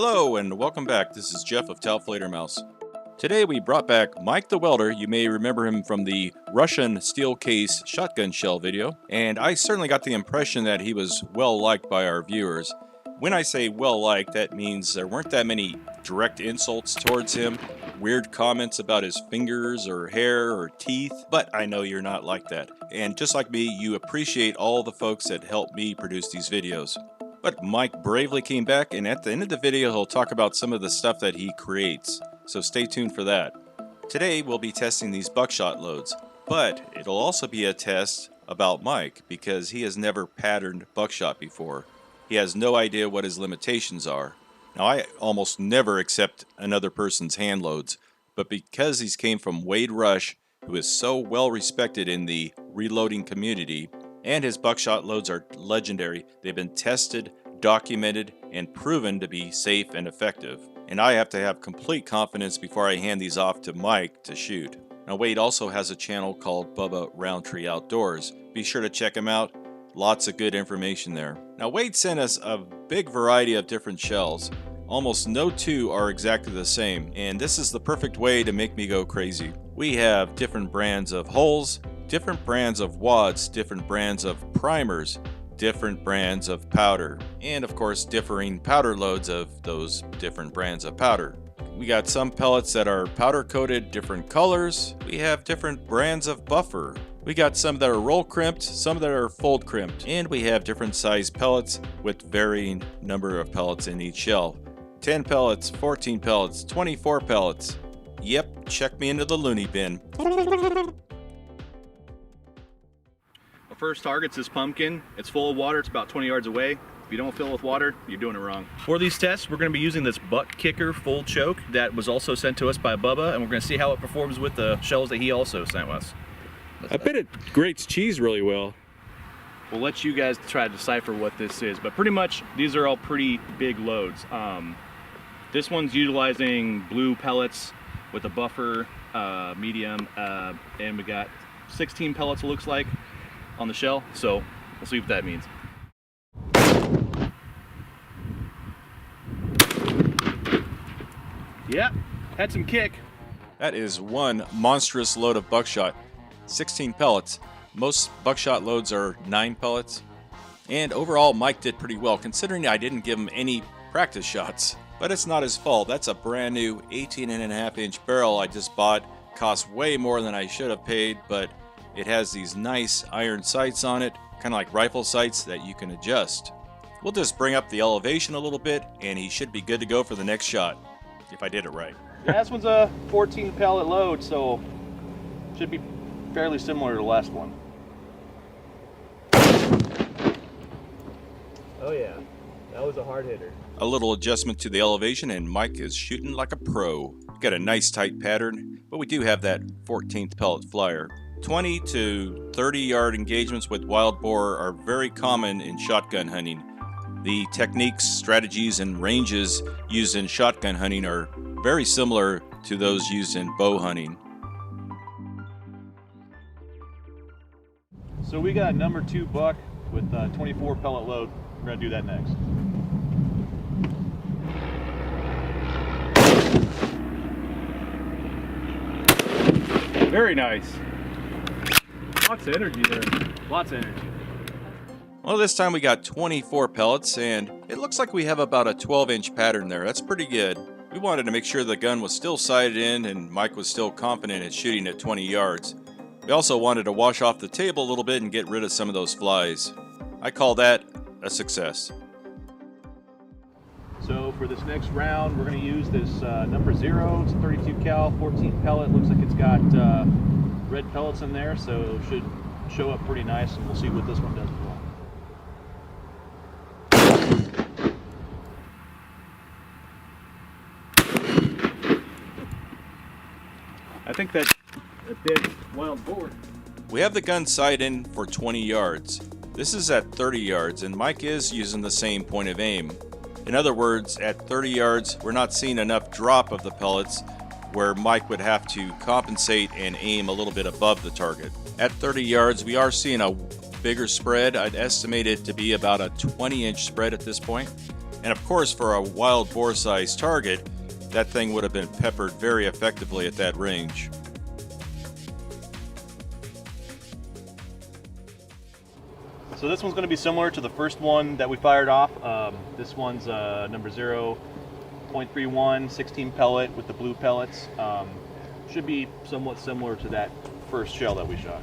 Hello and welcome back. This is Jeff of Tailflater Mouse. Today we brought back Mike the Welder. You may remember him from the Russian steel case shotgun shell video, and I certainly got the impression that he was well liked by our viewers. When I say well liked, that means there weren't that many direct insults towards him, weird comments about his fingers or hair or teeth, but I know you're not like that. And just like me, you appreciate all the folks that helped me produce these videos. But Mike bravely came back, and at the end of the video he'll talk about some of the stuff that he creates, so stay tuned for that. Today we'll be testing these buckshot loads, but it'll also be a test about Mike because he has never patterned buckshot before. He has no idea what his limitations are. Now I almost never accept another person's hand loads, but because these came from Wade Rush, who is so well respected in the reloading community, and his buckshot loads are legendary, they've been tested, documented, and proven to be safe and effective. And I have to have complete confidence before I hand these off to Mike to shoot. Now Wade also has a channel called Bubba Rountree Outdoors. Be sure to check him out. Lots of good information there. Now Wade sent us a big variety of different shells. Almost no two are exactly the same, and this is the perfect way to make me go crazy. We have different brands of holes, different brands of wads, different brands of primers, different brands of powder, and of course differing powder loads of those different brands of powder. We got some pellets that are powder coated different colors. We have different brands of buffer. We got some that are roll crimped, some that are fold crimped, and we have different size pellets with varying number of pellets in each shell. 10 pellets, 14 pellets, 24 pellets. Yep, check me into the loony bin. Our first target's this pumpkin. It's full of water. It's about 20 yards away. If you don't fill it with water, you're doing it wrong. For these tests, we're going to be using this buck kicker full choke that was also sent to us by Bubba, and we're going to see how it performs with the shells that he also sent us. I bet it grates cheese really well. We'll let you guys try to decipher what this is, but pretty much these are all pretty big loads. This one's utilizing blue pellets with a buffer, medium, and we got 16 pellets, it looks like, on the shell, so we'll see what that means. Yep, had some kick. That is one monstrous load of buckshot. 16 pellets. Most buckshot loads are 9 pellets. And overall, Mike did pretty well, considering I didn't give him any practice shots. But it's not his fault. That's a brand new 18.5-inch barrel I just bought. Cost way more than I should have paid, but it has these nice iron sights on it, kind of like rifle sights that you can adjust. We'll just bring up the elevation a little bit, and he should be good to go for the next shot, if I did it right. Yeah, this one's a 14 pellet load, so should be fairly similar to the last one. Oh yeah, that was a hard hitter. A little adjustment to the elevation and Mike is shooting like a pro. Got a nice tight pattern, but we do have that 14th pellet flyer. 20 to 30 yard engagements with wild boar are very common in shotgun hunting. The techniques, strategies, and ranges used in shotgun hunting are very similar to those used in bow hunting. So we got number 2 buck with 24 pellet load. We're gonna do that next. Very nice. Lots of energy there. Lots of energy. Well, this time we got 24 pellets, and it looks like we have about a 12-inch pattern there. That's pretty good. We wanted to make sure the gun was still sighted in and Mike was still confident at shooting at 20 yards. We also wanted to wash off the table a little bit and get rid of some of those flies. I call that a success. So for this next round, we're going to use this number 0. It's a 32 cal, 14 pellet. Looks like it's got red pellets in there, so it should show up pretty nice, and we'll see what this one does as well. I think that's a big wild boar. We have the gun sight in for 20 yards. This is at 30 yards, and Mike is using the same point of aim. In other words, at 30 yards, we're not seeing enough drop of the pellets where Mike would have to compensate and aim a little bit above the target. At 30 yards, we are seeing a bigger spread. I'd estimate it to be about a 20-inch spread at this point. And of course, for a wild boar sized target, that thing would have been peppered very effectively at that range. So this one's going to be similar to the first one that we fired off. This one's number 0.31 16 pellet with the blue pellets. Should be somewhat similar to that first shell that we shot.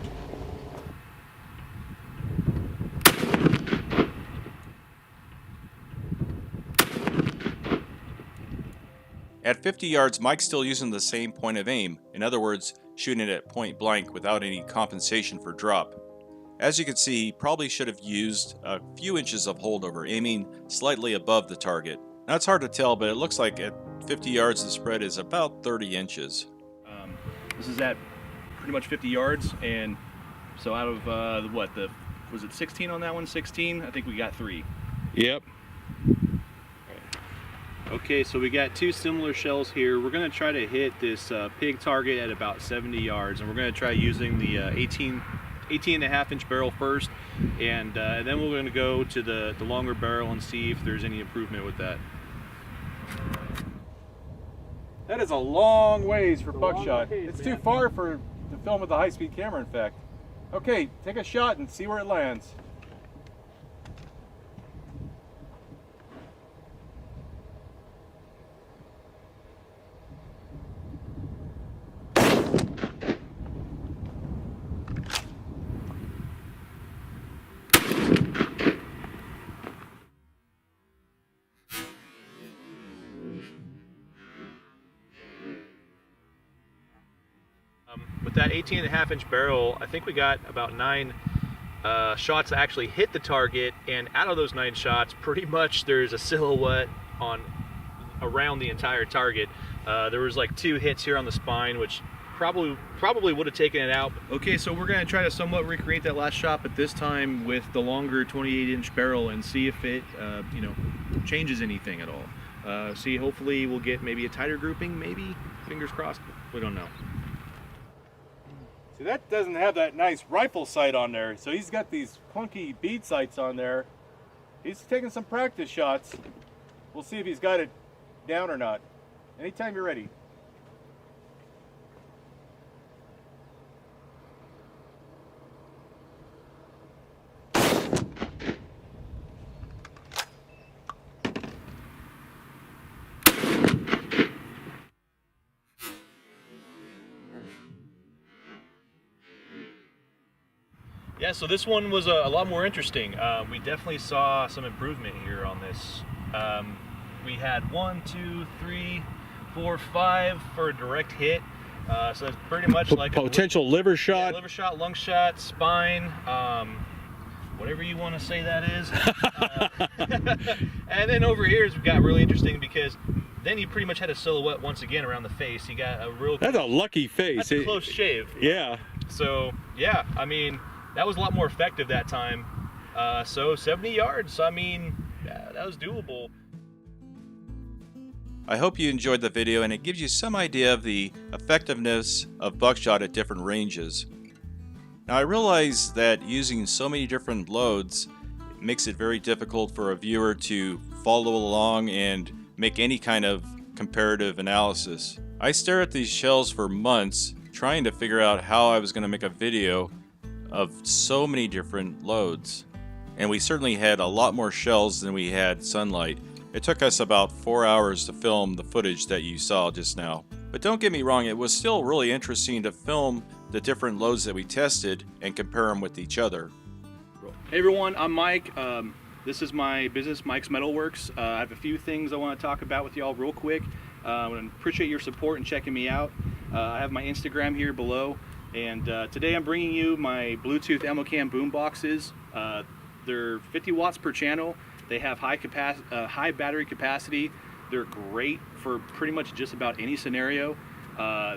At 50 yards, Mike's still using the same point of aim. In other words, shooting it at point blank without any compensation for drop. As you can see, he probably should have used a few inches of holdover, aiming slightly above the target. Now it's hard to tell, but it looks like at 50 yards the spread is about 30 inches. This is at pretty much 50 yards, and so out of was it 16 on that one? 16? I think we got 3. Yep. Okay, so we got 2 similar shells here. We're going to try to hit this pig target at about 70 yards, and we're going to try using the 18.5-inch barrel first, and then we're going to go to the longer barrel and see if there's any improvement with that. That is a long ways for buckshot. It's too far to film with a high-speed camera, in fact. Okay, take a shot and see where it lands. With that 18.5-inch barrel, I think we got about 9 shots that actually hit the target, and out of those 9 shots, pretty much there's a silhouette around the entire target. There was like 2 hits here on the spine, which probably would have taken it out. Okay, so we're gonna try to somewhat recreate that last shot, but this time with the longer 28-inch barrel and see if it changes anything at all. See, hopefully we'll get maybe a tighter grouping, maybe, fingers crossed, we don't know. See, that doesn't have that nice rifle sight on there, so he's got these clunky bead sights on there. He's taking some practice shots. We'll see if he's got it down or not. Anytime you're ready. Yeah, so this one was a lot more interesting. We definitely saw some improvement here on this. We had 1, 2, 3, 4, 5 for a direct hit. So that's pretty much like potential liver shot. Yeah, liver shot, lung shot, spine, whatever you want to say that is. And then over here we've got really interesting because then you pretty much had a silhouette once again around the face. You got a real. That's a lucky face. That's a close shave. Yeah. So yeah, I mean. That was a lot more effective that time. So 70 yards, I mean, yeah, that was doable. I hope you enjoyed the video and it gives you some idea of the effectiveness of buckshot at different ranges. Now I realize that using so many different loads makes it very difficult for a viewer to follow along and make any kind of comparative analysis. I stared at these shells for months trying to figure out how I was going to make a video of so many different loads, and we certainly had a lot more shells than we had sunlight. It took us about 4 hours to film the footage that you saw just now. But don't get me wrong, it was still really interesting to film the different loads that we tested and compare them with each other. Hey everyone, I'm Mike. This is my business, Mike's Metalworks. I have a few things I want to talk about with y'all real quick. I appreciate your support and checking me out. I have my Instagram here below. And today I'm bringing you my Bluetooth ammo cam boom boxes. They're 50 watts per channel. They have high battery capacity. They're great for pretty much just about any scenario.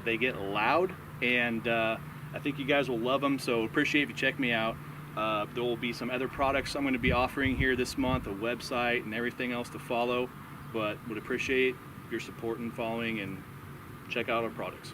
They get loud, and I think you guys will love them, so appreciate if you check me out. There will be some other products I'm going to be offering here this month, a website and everything else to follow, but would appreciate your support and following, and check out our products.